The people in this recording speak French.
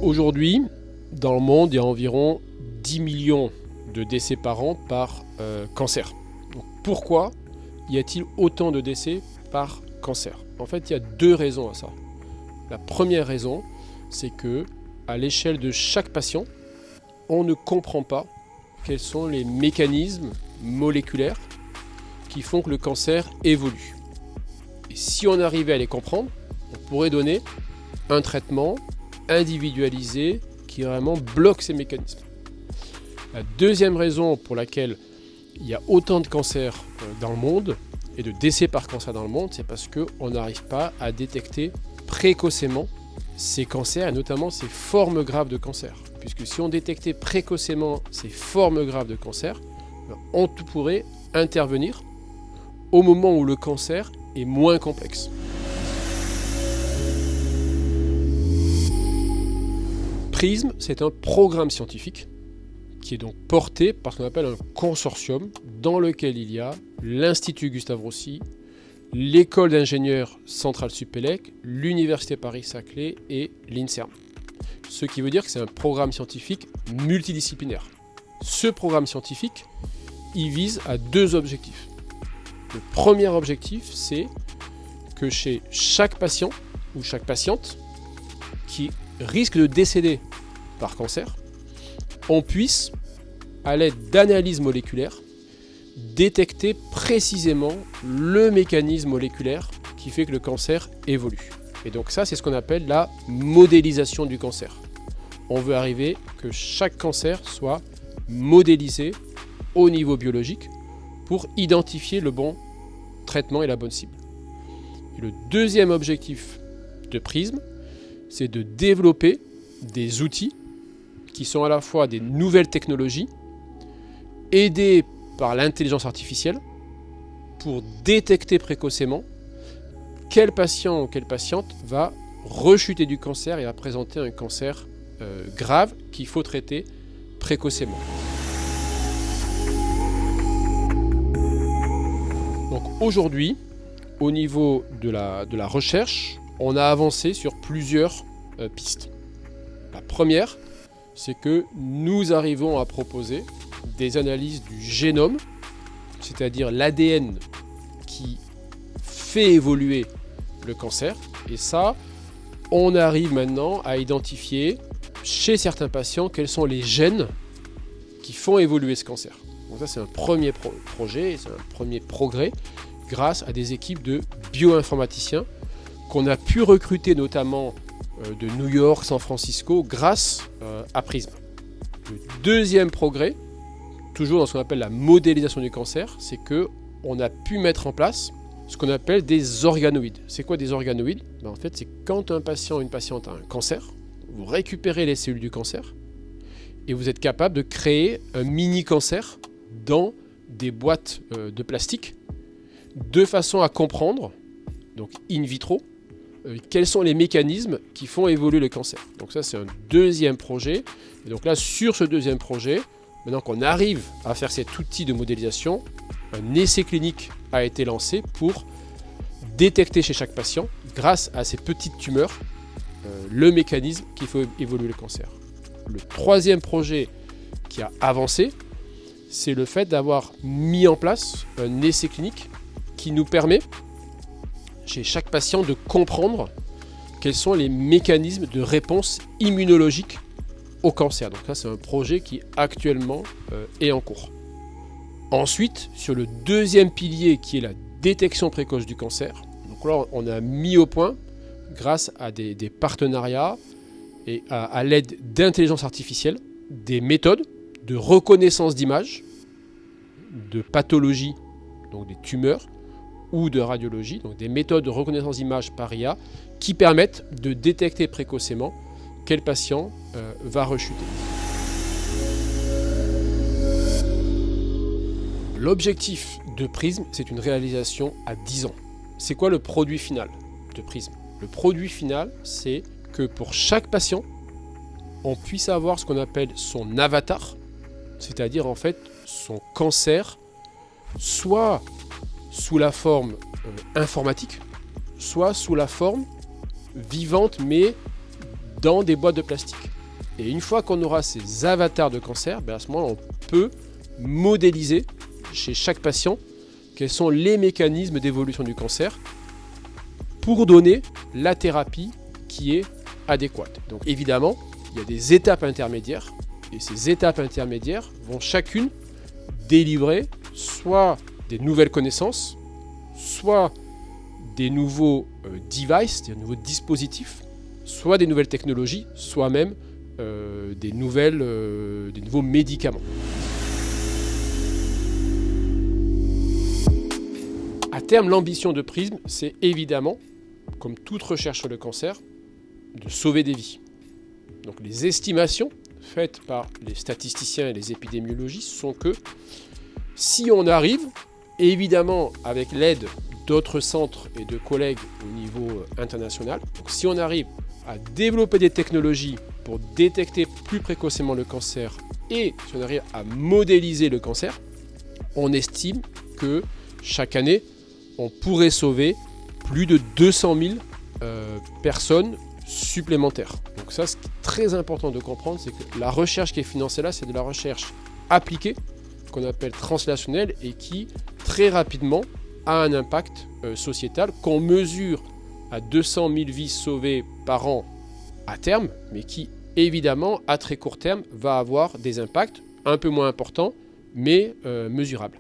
Aujourd'hui, dans le monde, il y a environ 10 millions de décès par an par cancer. Donc, pourquoi y a-t-il autant de décès par cancer? En fait, il y a deux raisons à ça. La première raison, c'est que à l'échelle de chaque patient, on ne comprend pas quels sont les mécanismes moléculaires qui font que le cancer évolue. Et si on arrivait à les comprendre, on pourrait donner un traitement individualisé qui vraiment bloque ces mécanismes. La deuxième raison pour laquelle il y a autant de cancers dans le monde et de décès par cancer dans le monde, c'est parce qu'on n'arrive pas à détecter précocement ces cancers et notamment ces formes graves de cancer. Puisque si on détectait précocement ces formes graves de cancer, on pourrait intervenir au moment où le cancer est moins complexe. PRISM, c'est un programme scientifique qui est donc porté par ce qu'on appelle un consortium dans lequel il y a l'Institut Gustave Roussy, l'école d'ingénieurs Centrale Supélec, l'Université Paris-Saclay et l'INSERM. Ce qui veut dire que c'est un programme scientifique multidisciplinaire. Ce programme scientifique, il vise à deux objectifs. Le premier objectif, c'est que chez chaque patient ou chaque patiente qui risque de décéder par cancer, on puisse, à l'aide d'analyses moléculaires, détecter précisément le mécanisme moléculaire qui fait que le cancer évolue. Et donc ça, c'est ce qu'on appelle la modélisation du cancer. On veut arriver que chaque cancer soit modélisé au niveau biologique pour identifier le bon traitement et la bonne cible. Et le deuxième objectif de PRISM, c'est de développer des outils qui sont à la fois des nouvelles technologies, aidés par l'intelligence artificielle, pour détecter précocement quel patient ou quelle patiente va rechuter du cancer et va présenter un cancer grave qu'il faut traiter précocement. Donc aujourd'hui, au niveau de la recherche, on a avancé sur plusieurs pistes. La première, c'est que nous arrivons à proposer des analyses du génome, c'est-à-dire l'ADN qui fait évoluer le cancer. Et ça, on arrive maintenant à identifier chez certains patients quels sont les gènes qui font évoluer ce cancer. Donc ça, c'est un premier projet, c'est un premier progrès grâce à des équipes de bioinformaticiens qu'on a pu recruter notamment de New York, San Francisco, grâce à PRISM. Le deuxième progrès, toujours dans ce qu'on appelle la modélisation du cancer, c'est qu'on a pu mettre en place ce qu'on appelle des organoïdes. C'est quoi des organoïdes? En fait, c'est quand un patient ou une patiente a un cancer, vous récupérez les cellules du cancer et vous êtes capable de créer un mini-cancer dans des boîtes de plastique de façon à comprendre, donc in vitro, quels sont les mécanismes qui font évoluer le cancer. Donc ça, c'est un deuxième projet. Et donc là, sur ce deuxième projet, maintenant qu'on arrive à faire cet outil de modélisation, un essai clinique a été lancé pour détecter chez chaque patient, grâce à ces petites tumeurs, le mécanisme qui fait évoluer le cancer. Le troisième projet qui a avancé, c'est le fait d'avoir mis en place un essai clinique qui nous permet, chez chaque patient, de comprendre quels sont les mécanismes de réponse immunologique au cancer. Donc ça, c'est un projet qui actuellement est en cours. Ensuite, sur le deuxième pilier qui est la détection précoce du cancer, donc là, on a mis au point, grâce à des partenariats et à l'aide d'intelligence artificielle, des méthodes de reconnaissance d'images, de pathologie, donc des tumeurs, ou de radiologie, donc des méthodes de reconnaissance d'images par IA qui permettent de détecter précocement quel patient va rechuter. L'objectif de PRISM, c'est une réalisation à 10 ans. C'est quoi le produit final de PRISM? Le produit final, c'est que pour chaque patient, on puisse avoir ce qu'on appelle son avatar, c'est-à-dire en fait son cancer, soit sous la forme informatique, soit sous la forme vivante mais dans des boîtes de plastique. Et une fois qu'on aura ces avatars de cancer, à ce moment-là, on peut modéliser chez chaque patient quels sont les mécanismes d'évolution du cancer pour donner la thérapie qui est adéquate. Donc évidemment, il y a des étapes intermédiaires, et ces étapes intermédiaires vont chacune délivrer soit des nouvelles connaissances, soit des nouveaux devices, des nouveaux dispositifs, soit des nouvelles technologies, soit même des nouveaux médicaments. À terme, l'ambition de Prism, c'est évidemment, comme toute recherche sur le cancer, de sauver des vies. Donc les estimations faites par les statisticiens et les épidémiologistes sont que si on arrive, évidemment avec l'aide d'autres centres et de collègues au niveau international, donc si on arrive à développer des technologies pour détecter plus précocement le cancer et si on arrive à modéliser le cancer, on estime que chaque année, on pourrait sauver plus de 200 000 personnes supplémentaires. Donc ça, ce qui est très important de comprendre, c'est que la recherche qui est financée là, c'est de la recherche appliquée, qu'on appelle translationnelle, et qui, très rapidement, a un impact sociétal qu'on mesure à 200 000 vies sauvées par an à terme, mais qui, évidemment, à très court terme, va avoir des impacts un peu moins importants, mais mesurables.